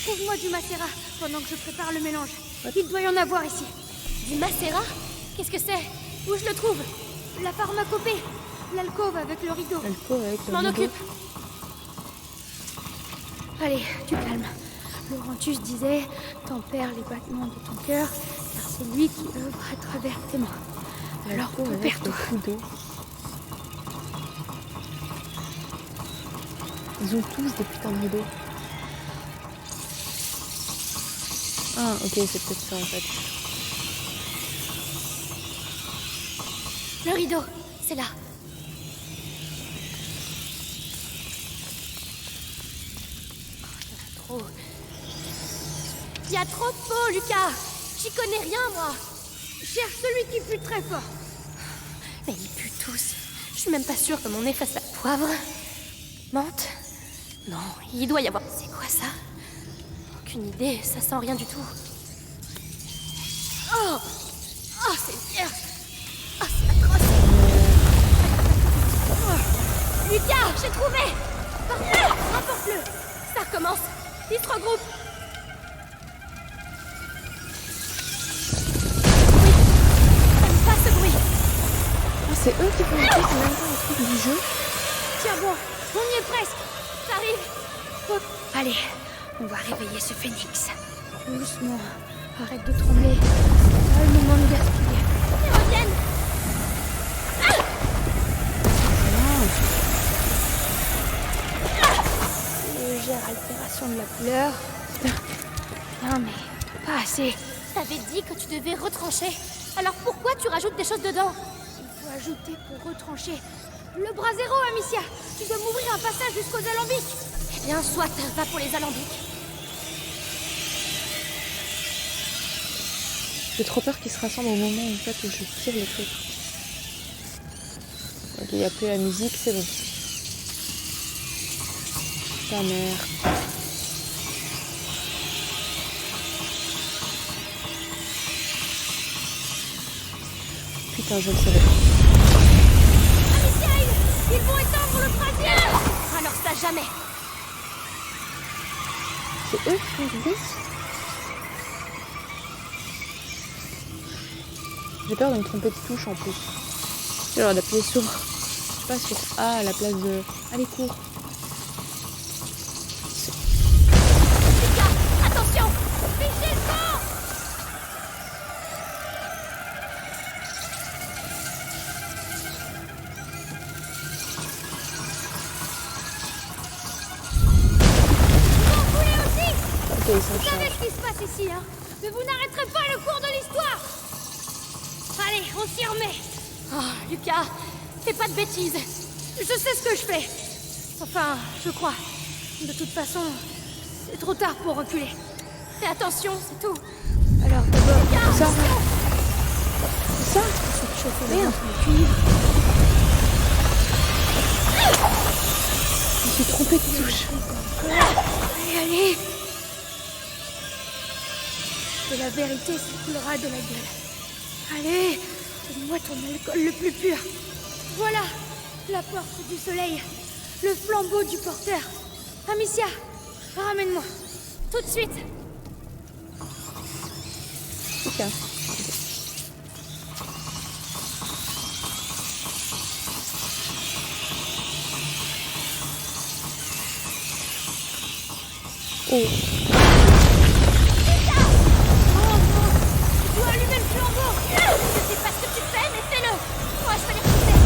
Trouve-moi du macérat pendant que je prépare le mélange. Il doit y en avoir ici. Du macérat? Qu'est-ce que c'est? Où je le trouve? La pharmacopée. L'alcôve avec le rideau. Alcool avec Je le m'en rideau. occupe. Allez, du calme. Laurentus disait tempère les battements de ton cœur, car c'est lui qui œuvre à travers tes mains. Alors, Alcool avec le tempère-toi. rideau. Ils ont tous des putains de rideaux. Ah, ok, c'est peut-être ça en fait. Le rideau, c'est là. Trop. Il y a trop de peau, Lucas. J'y connais rien, moi. Cherche celui qui pue très fort. Mais ils puent tous. Je suis même pas sûre que mon nez fasse la poivre. Menthe? Non, il doit y avoir... C'est quoi ça? Aucune idée, ça sent rien du tout. Oh! Oh, c'est bien! Oh, c'est atroce! Oh. Lucas, j'ai trouvé! Parfait! Rapporte-le! Ça recommence! Ils se regroupent! Oui! J'aime pas ce bruit! Ah, c'est eux qui font le truc, c'est même pas un truc du jeu. Tiens bon, on y est presque. J'arrive! Hop. Allez, on va réveiller ce phénix. Doucement, arrête de trembler. C'est pas le moment de gaspiller. Ils reviennent! Légère altération de la couleur. Bien, mais pas assez. T'avais dit que tu devais retrancher. Alors pourquoi tu rajoutes des choses dedans? Il faut ajouter pour retrancher. Le brasero, Amicia. Tu dois m'ouvrir un passage jusqu'aux alambics. Eh bien, soit, va pour les alambics. J'ai trop peur qu'ils se rassemblent au moment en fait où je tire le truc. Ok, il n'y a plus la musique, c'est bon. Ta mère. Putain, je le savais. Amicia, ils vont éteindre le brasier! Alors ça, jamais. C'est eux qui font du bruit? J'ai peur de me tromper de touche en plus. J'ai l'air d'appuyer sur... Je sais pas, sur A à la place de... Allez, cours. et il s'en Vous savez charge. ce qui se passe ici, hein? Mais vous n'arrêterez pas le cours de l'histoire! Allez, on s'y remet! Oh, Lucas, fais pas de bêtises. Je sais ce que je fais! Enfin, je crois. De toute façon, c'est trop tard pour reculer. Fais attention, c'est tout. Alors d'abord, Ça, ça, chauffer les cuivre. je me suis trompée de touche. Allez, allez! Que la vérité s'écoulera de la gueule. Allez, donne-moi ton alcool le plus pur. Voilà, la porte du soleil, le flambeau du porteur. Amicia, ramène-moi. Tout de suite. Ok. Oh, Tu dois allumer le flambeau. Je sais pas ce que tu fais, mais fais-le. Moi, je vais les pousser.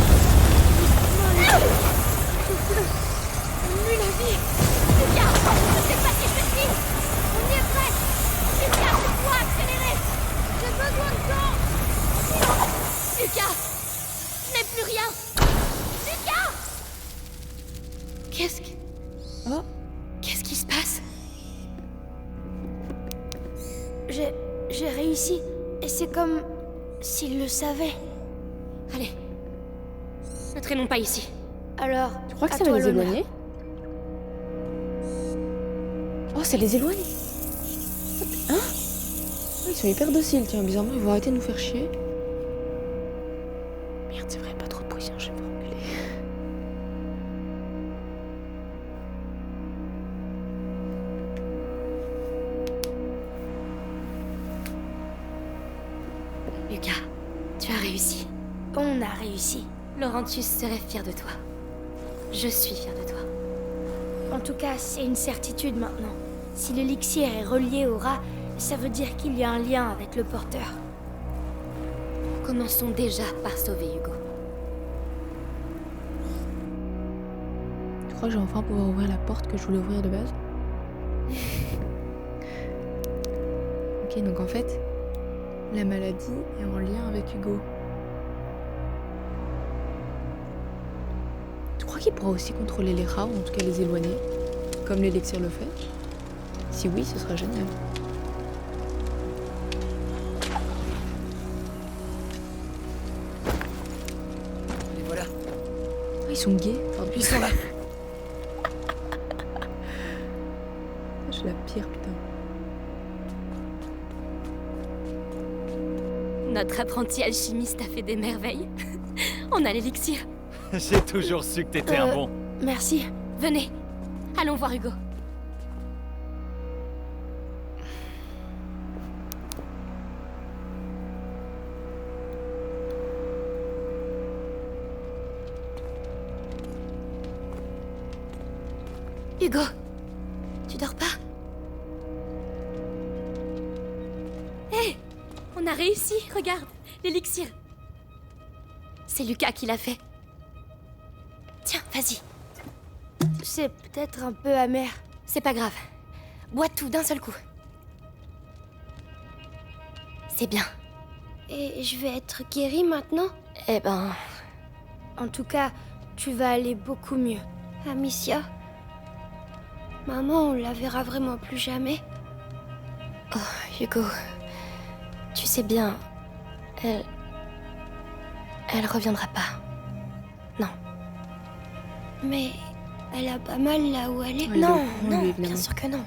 Nuit la vie. Lucas, je sais pas si je te suis. On y est presque. Lucas, c'est toi, accélérer. J'ai besoin de temps. Lucas, je n'ai plus rien. Lucas! oh, Qu'est-ce qui se passe? J'ai réussi. Et c'est comme s'il le savait. Allez, ne traînons pas ici. Alors, tu crois que à ça va toi les l'honneur. éloigner? Oh, ça les éloigne. Hein? Oh, ils sont hyper dociles, tiens, bizarrement, ils vont arrêter de nous faire chier. Merde, c'est vrai, pas trop de bruit, sinon je vais me faire engueuler. Lucas, tu as réussi. On a réussi. Laurentius serait fier de toi. Je suis fière de toi. En tout cas, c'est une certitude maintenant. Si l'élixir est relié au rat, ça veut dire qu'il y a un lien avec le porteur. Commençons déjà par sauver Hugo. Tu crois que je vais enfin pouvoir ouvrir la porte que je voulais ouvrir de base? Ok, donc en fait, la maladie est en lien avec Hugo. Tu crois qu'il pourra aussi contrôler les rats, ou en tout cas les éloigner, comme l'élixir le fait? Si oui, ce serait génial. Les voilà. Ah, ils sont gays, pardon. Ils sont là. Je suis la pire, putain. Notre apprenti alchimiste a fait des merveilles. On a l'élixir. J'ai toujours su que t'étais un bon. Merci. Venez, allons voir Hugo. Hugo, tu dors pas? Hé, on a réussi, regarde, l'élixir. C'est Lucas qui l'a fait. Tiens, vas-y. C'est peut-être un peu amer. C'est pas grave. Bois tout d'un seul coup. C'est bien. Et je vais être guérie maintenant? Eh ben, En tout cas, tu vas aller beaucoup mieux. Amicia? Maman, on la verra vraiment plus jamais. Hugo, tu sais bien, elle reviendra pas. Non. Mais elle a pas mal là où elle est. Ouais, Non, donc, oui, non, évidemment. bien sûr que non.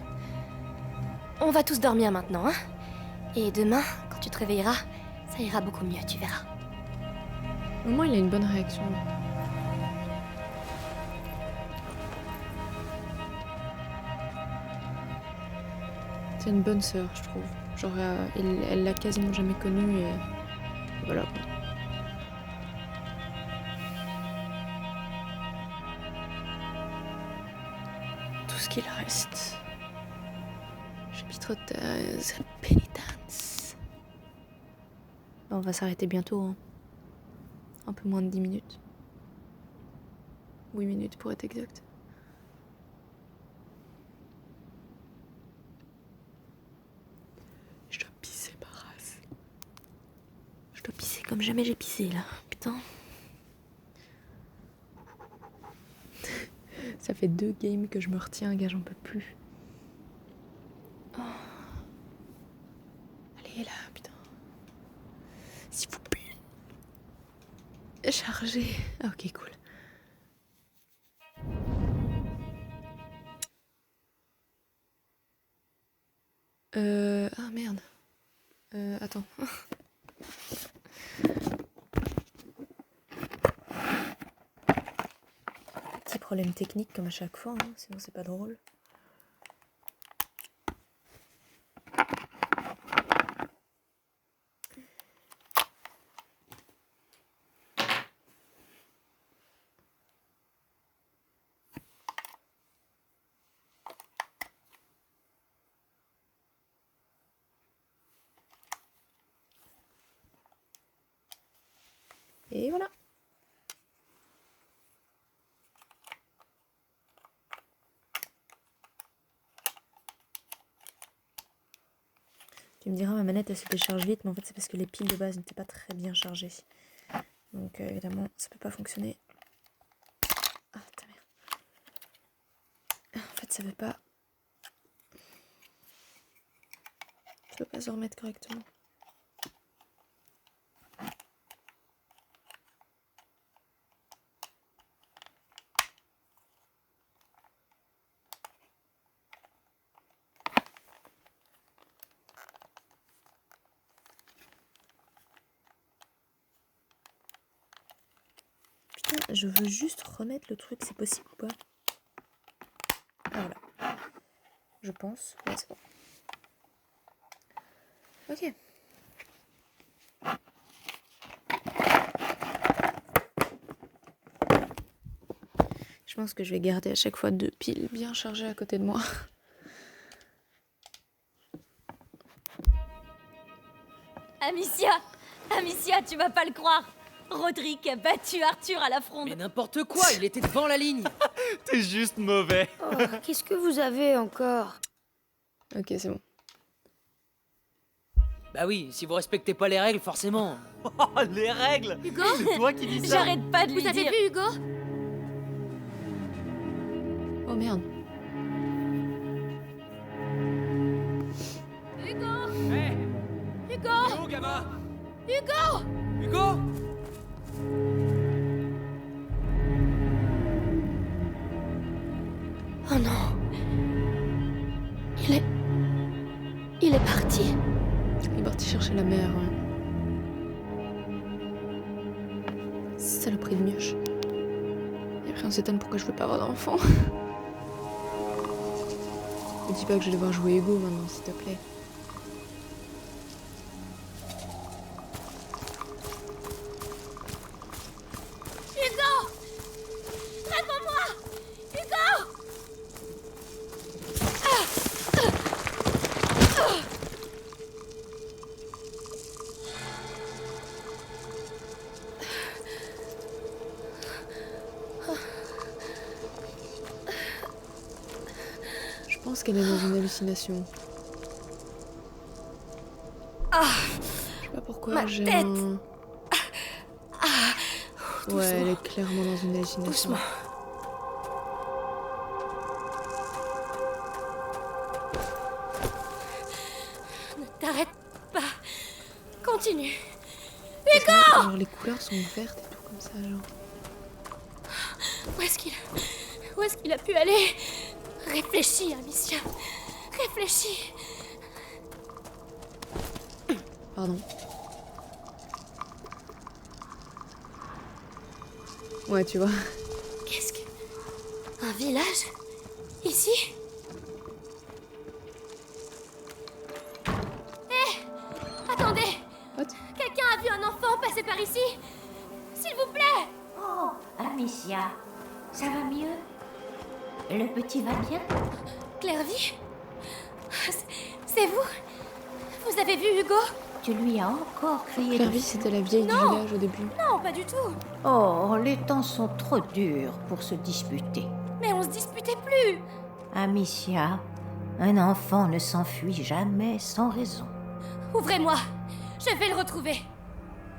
On va tous dormir maintenant, hein. Et demain, quand tu te réveilleras, ça ira beaucoup mieux, tu verras. Au moins, il a une bonne réaction. C'est une bonne sœur, je trouve. Genre, elle l'a quasiment jamais connue et voilà. Quoi. Tout ce qu'il reste. Chapitre 13, pénitence. On va s'arrêter bientôt, hein. Un peu moins de 10 minutes. 8 minutes pour être exact. comme jamais j'ai pissé là, putain. Ça fait 2 games que je me retiens, gars, j'en peux plus. Oh. Allez là, putain. S'il vous plaît. Chargé. Ah, ok, cool. Ah merde. Attends. Petit problème technique comme à chaque fois, hein, sinon c'est pas drôle. Et voilà. Tu me diras, ma manette elle se décharge vite, mais en fait c'est parce que les piles de base n'étaient pas très bien chargées. Donc évidemment ça peut pas fonctionner. Ah ta mère. En fait ça veut pas. Ça veut pas se remettre correctement. Putain, je veux juste remettre le truc, c'est possible ou pas? Ah voilà. Je pense. Ouais, c'est bon. Ok. Je pense que je vais garder à chaque fois 2 piles bien chargées à côté de moi. Amicia! Amicia, tu vas pas le croire! Roderick a battu Arthur à la fronde! Mais n'importe quoi, il était devant la ligne. T'es juste mauvais. Oh, qu'est-ce que vous avez encore? Ok, c'est bon. Bah oui, si vous respectez pas les règles, forcément. Oh, les règles. Hugo? C'est toi qui dis ça. J'arrête pas de lui Vous avez dire... vu Hugo? Oh merde. Hugo! Hey, Hugo! où, gamin? Hugo! Hugo? Oh non. Il est parti. Il est parti chercher la mère. Ouais. C'est ça le prix de mioche. Et après on s'étonne pourquoi je veux pas avoir d'enfant. Me dis pas que je vais devoir jouer Hugo maintenant, s'il te plaît. Hugo! Réponds-moi! Hugo! Je pense qu'elle est dans une hallucination. Je sais pas pourquoi ma j'ai tête. un... Ouais, elle est clairement dans une hallucination. Doucement. Ne t'arrête pas. Continue. Genre les couleurs sont vertes et tout comme ça, genre. Où est-ce qu'il a pu aller? Réfléchis, Amicia. Réfléchis. Pardon. Ouais, tu vois. Qu'est-ce que... Un village? Ici? Attendez! What? Quelqu'un a vu un enfant passer par ici? S'il vous plaît! Oh, Amicia, ça va mieux? Le petit va bien? Clairvy? C'est vous? Vous avez vu Hugo? Tu lui as encore crié Clairvy, dessus? c'était la vieille du village au début. Non, pas du tout. Oh, les temps sont trop durs pour se disputer. Mais on se disputait plus. Amicia, un enfant ne s'enfuit jamais sans raison. Ouvrez-moi. Je vais le retrouver.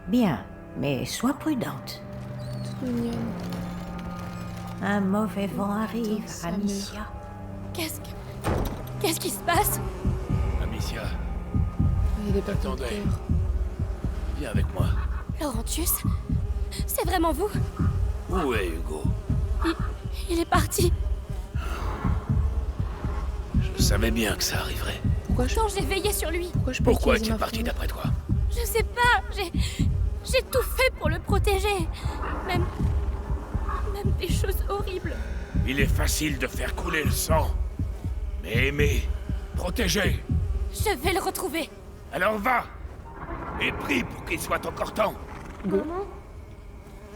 Bien, mais sois prudente. Toute mignonne. Un mauvais vent arrive, sa Amicia. Qu'est-ce qui se passe? Amicia, Il est pas Attendez. content. viens avec moi. Laurentius? C'est vraiment vous? Où est Hugo? Il est parti. Je savais bien que ça arriverait. Pourtant, j'ai veillé sur lui. Pourquoi je peux Pourquoi utiliser tu es ma parti fourrure d'après toi? Je sais pas, j'ai tout fait pour le protéger. Même des choses horribles. Il est facile de faire couler le sang. Mais aimer, protéger. Je vais le retrouver. Alors va! Et prie pour qu'il soit encore temps. Go. Maman,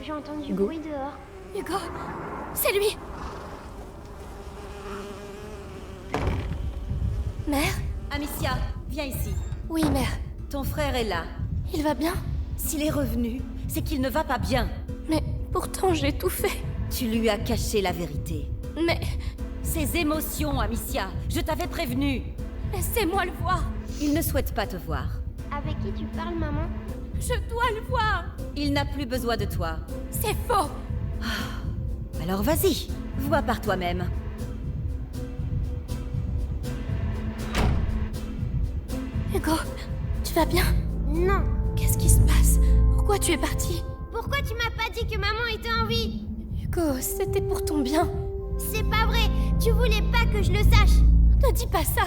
j'ai entendu du Go. bruit dehors. Hugo, c'est lui. Mère? Amicia, viens ici. Oui, mère. Ton frère est là. Il va bien? S'il est revenu, c'est qu'il ne va pas bien. Mais pourtant, j'ai tout fait. Tu lui as caché la vérité. Mais Ses émotions, Amicia, je t'avais prévenu. laissez-moi le voir. Il ne souhaite pas te voir. Avec qui tu parles, maman? Je dois le voir. Il n'a plus besoin de toi. C'est faux. Alors vas-y, vois par toi-même. Hugo, tu vas bien? Non. Qu'est-ce qui se passe? Pourquoi tu es parti? Pourquoi tu m'as pas dit que maman était en vie? Hugo, c'était pour ton bien. C'est pas vrai. Tu voulais pas que je le sache. Ne dis pas ça.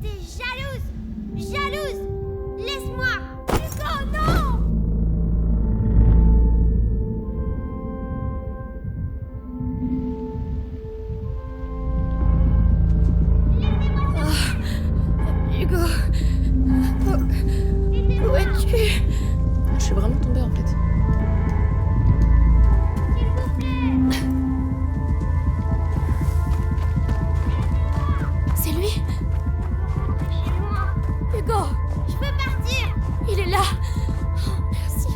T'es jalouse. Jalouse. Laisse-moi. Hugo, non. Hugo. Où es-tu? Je suis vraiment tombée en fait. S'il vous plaît. C'est lui? Chez moi. Hugo, Je peux partir. il est là. Oh, merci.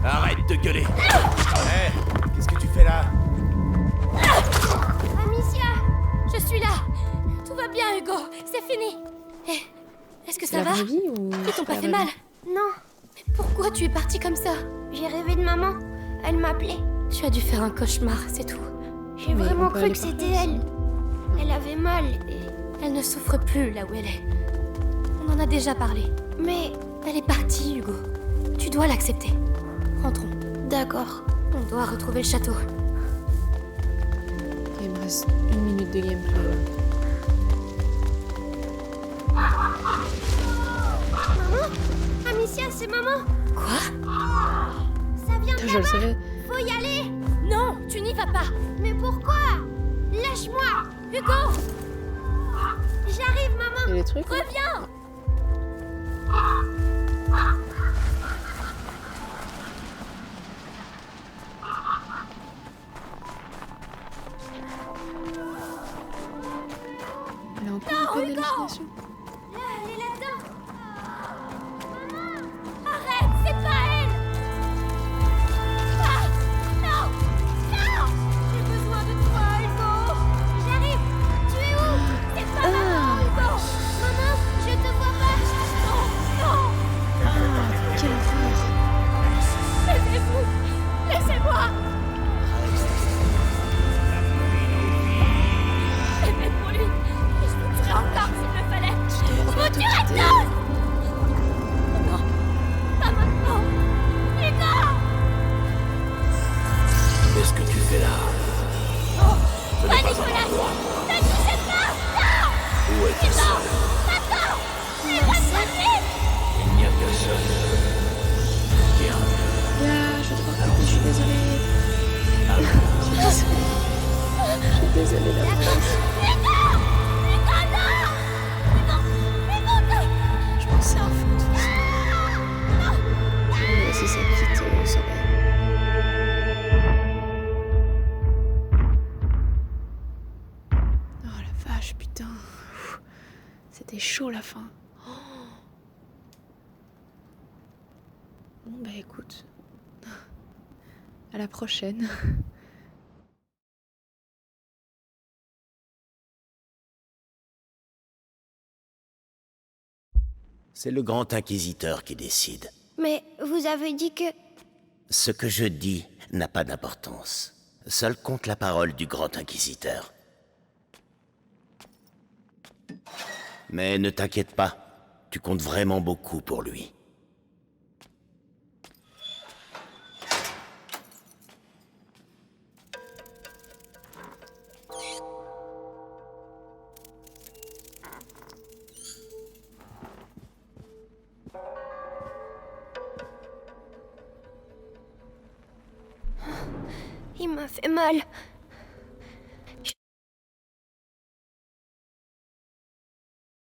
Arrête de gueuler! Hé! Qu'est-ce que tu fais là? Amicia. Je suis là. Tout va bien, Hugo. C'est fini. Eh, est-ce que C'est ça la va? vraie vie ou Ils t'ont c'est pas la fait vraie mal? vie Non. Mais pourquoi tu es parti comme ça? J'ai rêvé de maman. Elle m'appelait. Tu as dû faire un cauchemar, c'est tout. J'ai Mais vraiment on peut cru aller que par c'était là elle. Elle avait mal et... Elle ne souffre plus là où elle est. On en a déjà parlé. Mais... Elle est partie, Hugo. Tu dois l'accepter. Rentrons. D'accord. On doit retrouver le château. Ok, il me reste 1 minute de gameplay. Maman? Amicia, c'est maman. Quoi? Ça vient de Putain, je le là-bas. savais. Faut y aller. Non, tu n'y vas pas. Mais pourquoi? Lâche-moi. Hugo, J'arrive, maman. Il y a des trucs là reviens. Elle a encore un peu d'hallucination. Là, elle est là-dedans. Arrête, c'est pas elle. Ah, non, non. J'ai besoin de toi, Hugo. J'arrive. Tu es où? C'est pas maman, Hugo. Maman, je te vois pas. Non, non. Quelle horreur. Laissez-vous. Laissez-moi. J'ai fait pour lui. Et je vous tuerai encore s'il le fallait. Je vous tuerai tous. Non, pas maintenant. Hugo. Qu'est-ce que tu fais là? Pas Nicolas. Ne touchez pas. Non. Où est ta sœur? Attends. C'est pas possible. Il n'y a personne. Tiens, Là, je vais devoir couper, je suis désolée. Je suis désolée d'avance. Je pense à je vais laisser sa petite soirée. Oh la vache, putain. C'était chaud la fin. Oh. Bon bah écoute. À la prochaine. c'est le grand inquisiteur qui décide. Mais Vous avez dit que... Ce que je dis n'a pas d'importance. Seul compte la parole du grand inquisiteur. Mais ne t'inquiète pas, tu comptes vraiment beaucoup pour lui. Il m'a fait mal.